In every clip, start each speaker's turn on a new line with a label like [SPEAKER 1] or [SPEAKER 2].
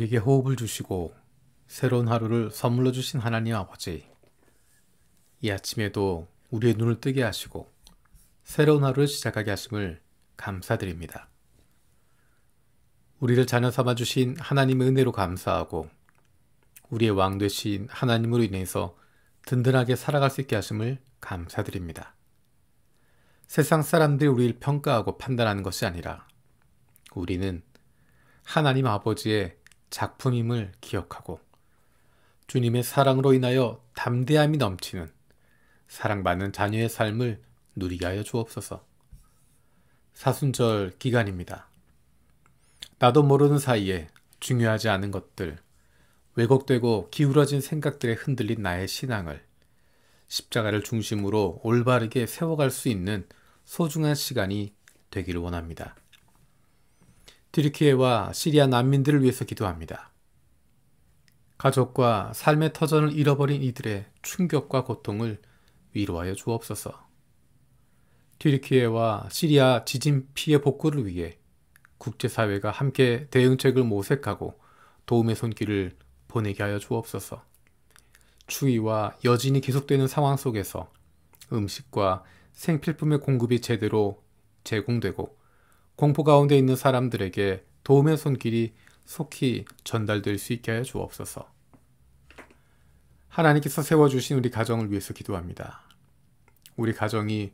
[SPEAKER 1] 우리에게 호흡을 주시고 새로운 하루를 선물로 주신 하나님 아버지, 이 아침에도 우리의 눈을 뜨게 하시고 새로운 하루를 시작하게 하심을 감사드립니다. 우리를 자녀 삼아 주신 하나님의 은혜로 감사하고 우리의 왕 되신 하나님으로 인해서 든든하게 살아갈 수 있게 하심을 감사드립니다. 세상 사람들이 우리를 평가하고 판단하는 것이 아니라 우리는 하나님 아버지의 작품임을 기억하고 주님의 사랑으로 인하여 담대함이 넘치는 사랑받는 자녀의 삶을 누리게 하여 주옵소서. 사순절 기간입니다. 나도 모르는 사이에 중요하지 않은 것들, 왜곡되고 기울어진 생각들에 흔들린 나의 신앙을 십자가를 중심으로 올바르게 세워갈 수 있는 소중한 시간이 되기를 원합니다. 튀르키예와 시리아 난민들을 위해서 기도합니다. 가족과 삶의 터전을 잃어버린 이들의 충격과 고통을 위로하여 주옵소서. 튀르키예와 시리아 지진 피해 복구를 위해 국제사회가 함께 대응책을 모색하고 도움의 손길을 보내게 하여 주옵소서. 추위와 여진이 계속되는 상황 속에서 음식과 생필품의 공급이 제대로 제공되고 공포 가운데 있는 사람들에게 도움의 손길이 속히 전달될 수 있게 하여 주옵소서. 하나님께서 세워주신 우리 가정을 위해서 기도합니다. 우리 가정이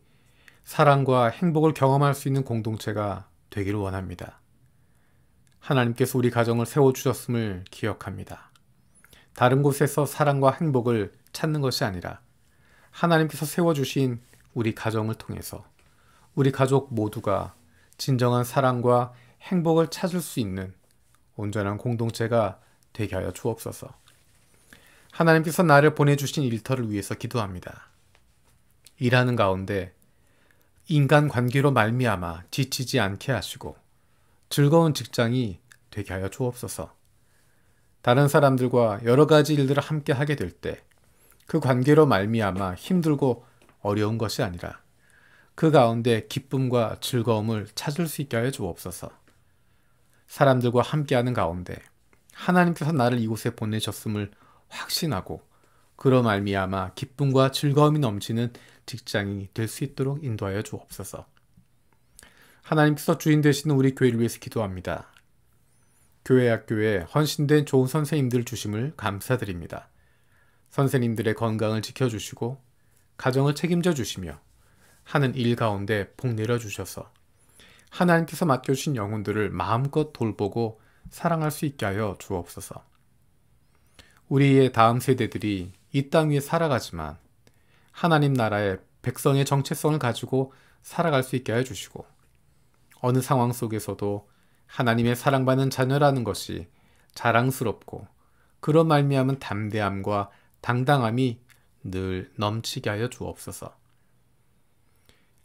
[SPEAKER 1] 사랑과 행복을 경험할 수 있는 공동체가 되기를 원합니다. 하나님께서 우리 가정을 세워주셨음을 기억합니다. 다른 곳에서 사랑과 행복을 찾는 것이 아니라 하나님께서 세워주신 우리 가정을 통해서 우리 가족 모두가 진정한 사랑과 행복을 찾을 수 있는 온전한 공동체가 되게 하여 주옵소서. 하나님께서 나를 보내주신 일터를 위해서 기도합니다. 일하는 가운데 인간관계로 말미암아 지치지 않게 하시고 즐거운 직장이 되게 하여 주옵소서. 다른 사람들과 여러 가지 일들을 함께 하게 될 때 그 관계로 말미암아 힘들고 어려운 것이 아니라 그 가운데 기쁨과 즐거움을 찾을 수 있게 하여 주옵소서. 사람들과 함께하는 가운데 하나님께서 나를 이곳에 보내셨음을 확신하고 그로 말미암아 기쁨과 즐거움이 넘치는 직장이 될 수 있도록 인도하여 주옵소서. 하나님께서 주인 되시는 우리 교회를 위해서 기도합니다. 교회 학교에 헌신된 좋은 선생님들 주심을 감사드립니다. 선생님들의 건강을 지켜주시고 가정을 책임져 주시며 하는 일 가운데 복 내려주셔서 하나님께서 맡겨주신 영혼들을 마음껏 돌보고 사랑할 수 있게 하여 주옵소서. 우리의 다음 세대들이 이 땅 위에 살아가지만 하나님 나라의 백성의 정체성을 가지고 살아갈 수 있게 하여 주시고 어느 상황 속에서도 하나님의 사랑받는 자녀라는 것이 자랑스럽고 그런 말미암은 담대함과 당당함이 늘 넘치게 하여 주옵소서.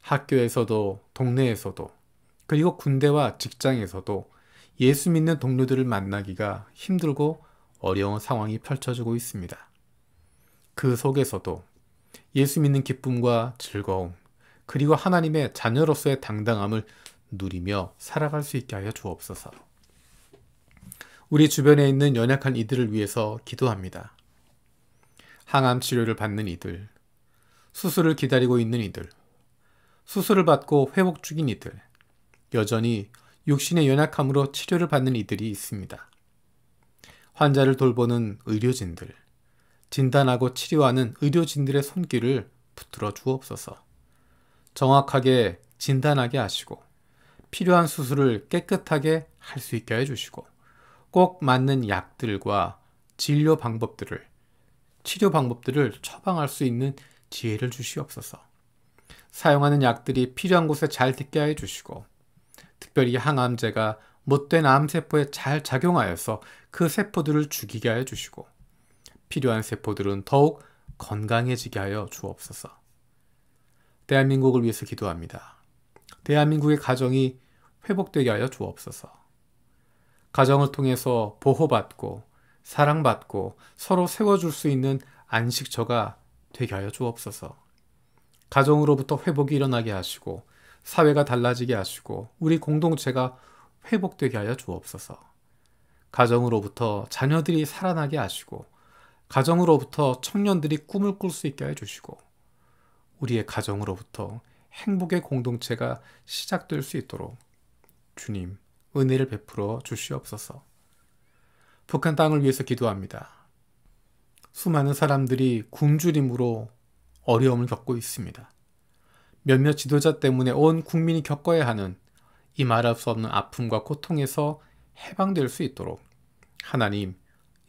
[SPEAKER 1] 학교에서도 동네에서도 그리고 군대와 직장에서도 예수 믿는 동료들을 만나기가 힘들고 어려운 상황이 펼쳐지고 있습니다. 그 속에서도 예수 믿는 기쁨과 즐거움 그리고 하나님의 자녀로서의 당당함을 누리며 살아갈 수 있게 하여 주옵소서. 우리 주변에 있는 연약한 이들을 위해서 기도합니다. 항암 치료를 받는 이들, 수술을 기다리고 있는 이들, 수술을 받고 회복 중인 이들, 여전히 육신의 연약함으로 치료를 받는 이들이 있습니다. 환자를 돌보는 의료진들, 진단하고 치료하는 의료진들의 손길을 붙들어 주옵소서. 정확하게 진단하게 하시고 필요한 수술을 깨끗하게 할 수 있게 해주시고 꼭 맞는 약들과 진료 방법들을, 치료 방법들을 처방할 수 있는 지혜를 주시옵소서. 사용하는 약들이 필요한 곳에 잘 닿게 해주시고 특별히 항암제가 못된 암세포에 잘 작용하여서 그 세포들을 죽이게 하여 주시고 필요한 세포들은 더욱 건강해지게 하여 주옵소서. 대한민국을 위해서 기도합니다. 대한민국의 가정이 회복되게 하여 주옵소서. 가정을 통해서 보호받고 사랑받고 서로 세워줄 수 있는 안식처가 되게 하여 주옵소서. 가정으로부터 회복이 일어나게 하시고 사회가 달라지게 하시고 우리 공동체가 회복되게 하여 주옵소서. 가정으로부터 자녀들이 살아나게 하시고 가정으로부터 청년들이 꿈을 꿀 수 있게 해주시고 우리의 가정으로부터 행복의 공동체가 시작될 수 있도록 주님 은혜를 베풀어 주시옵소서. 북한 땅을 위해서 기도합니다. 수많은 사람들이 굶주림으로 어려움을 겪고 있습니다. 몇몇 지도자 때문에 온 국민이 겪어야 하는 이 말할 수 없는 아픔과 고통에서 해방될 수 있도록 하나님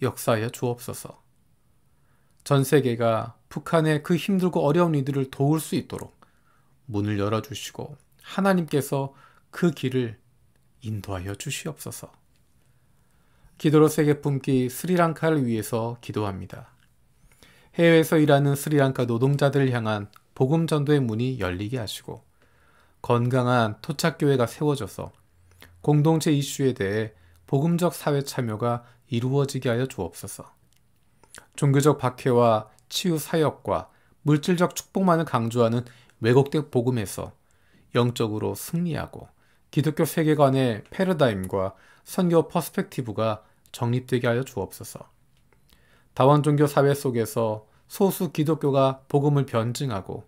[SPEAKER 1] 역사하여 주옵소서. 전 세계가 북한의 그 힘들고 어려운 이들을 도울 수 있도록 문을 열어주시고 하나님께서 그 길을 인도하여 주시옵소서. 기도로 세계 품기 스리랑카를 위해서 기도합니다. 해외에서 일하는 스리랑카 노동자들을 향한 복음 전도의 문이 열리게 하시고 건강한 토착교회가 세워져서 공동체 이슈에 대해 복음적 사회 참여가 이루어지게 하여 주옵소서. 종교적 박해와 치유 사역과 물질적 축복만을 강조하는 왜곡된 복음에서 영적으로 승리하고 기독교 세계관의 패러다임과 선교 퍼스펙티브가 정립되게 하여 주옵소서. 다원종교 사회 속에서 소수 기독교가 복음을 변증하고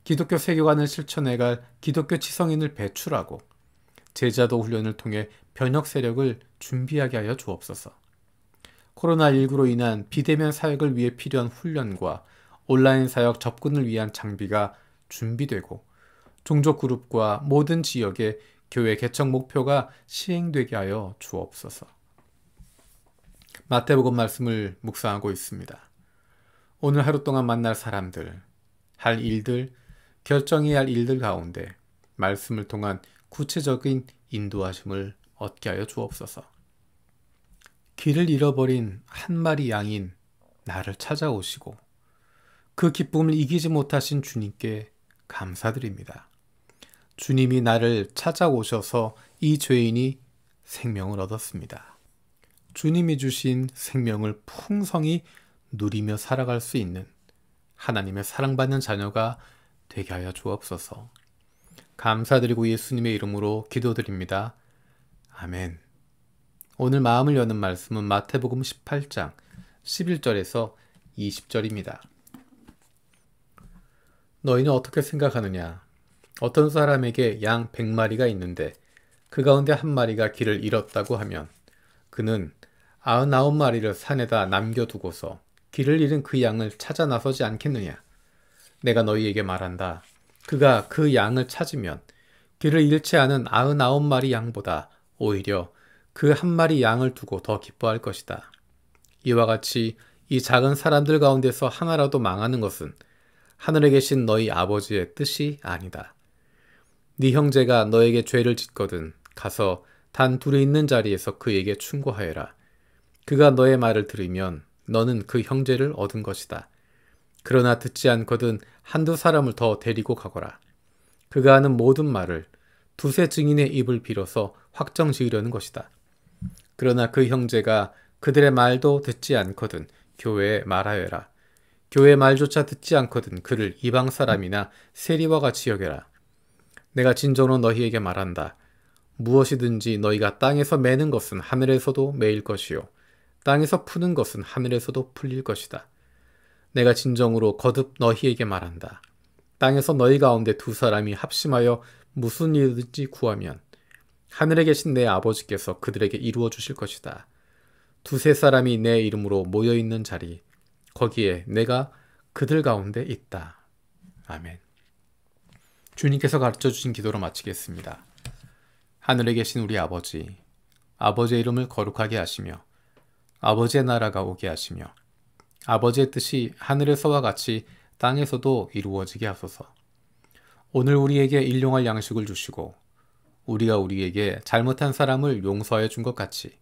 [SPEAKER 1] 기독교 세계관을 실천해갈 기독교 지성인을 배출하고 제자도 훈련을 통해 변혁 세력을 준비하게 하여 주옵소서. 코로나19로 인한 비대면 사역을 위해 필요한 훈련과 온라인 사역 접근을 위한 장비가 준비되고 종족 그룹과 모든 지역의 교회 개척 목표가 시행되게 하여 주옵소서. 마태복음 말씀을 묵상하고 있습니다. 오늘 하루 동안 만날 사람들, 할 일들, 결정해야 할 일들 가운데 말씀을 통한 구체적인 인도하심을 얻게 하여 주옵소서. 길을 잃어버린 한 마리 양인 나를 찾아오시고 그 기쁨을 이기지 못하신 주님께 감사드립니다. 주님이 나를 찾아오셔서 이 죄인이 생명을 얻었습니다. 주님이 주신 생명을 풍성히 누리며 살아갈 수 있는 하나님의 사랑받는 자녀가 되게 하여 주옵소서. 감사드리고 예수님의 이름으로 기도드립니다. 아멘. 오늘 마음을 여는 말씀은 마태복음 18장 11절에서 20절입니다. 너희는 어떻게 생각하느냐? 어떤 사람에게 양 100마리가 있는데 그 가운데 한 마리가 길을 잃었다고 하면 그는 99마리를 산에다 남겨두고서 길을 잃은 그 양을 찾아 나서지 않겠느냐? 내가 너희에게 말한다. 그가 그 양을 찾으면 길을 잃지 않은 99마리 양보다 오히려 그 한 마리 양을 두고 더 기뻐할 것이다. 이와 같이 이 작은 사람들 가운데서 하나라도 망하는 것은 하늘에 계신 너희 아버지의 뜻이 아니다. 네 형제가 너에게 죄를 짓거든 가서 단 둘이 있는 자리에서 그에게 충고하여라. 그가 너의 말을 들으면 너는 그 형제를 얻은 것이다. 그러나 듣지 않거든 한두 사람을 더 데리고 가거라. 그가 하는 모든 말을 두세 증인의 입을 빌어서 확정 지으려는 것이다. 그러나 그 형제가 그들의 말도 듣지 않거든 교회에 말하여라. 교회의 말조차 듣지 않거든 그를 이방 사람이나 세리와 같이 여겨라. 내가 진정으로 너희에게 말한다. 무엇이든지 너희가 땅에서 매는 것은 하늘에서도 매일 것이요 땅에서 푸는 것은 하늘에서도 풀릴 것이다. 내가 진정으로 거듭 너희에게 말한다. 땅에서 너희 가운데 두 사람이 합심하여 무슨 일이든지 구하면 하늘에 계신 내 아버지께서 그들에게 이루어 주실 것이다. 두세 사람이 내 이름으로 모여있는 자리 거기에 내가 그들 가운데 있다. 아멘. 주님께서 가르쳐 주신 기도로 마치겠습니다. 하늘에 계신 우리 아버지, 아버지의 이름을 거룩하게 하시며 아버지의 나라가 오게 하시며 아버지의 뜻이 하늘에서와 같이 땅에서도 이루어지게 하소서. 오늘 우리에게 일용할 양식을 주시고 우리가 우리에게 잘못한 사람을 용서하여 준 것 같이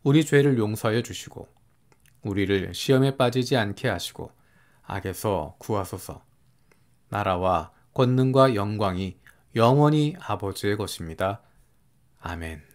[SPEAKER 1] 우리 죄를 용서하여 주시고 우리를 시험에 빠지지 않게 하시고 악에서 구하소서. 나라와 권능과 영광이 영원히 아버지의 것입니다. 아멘.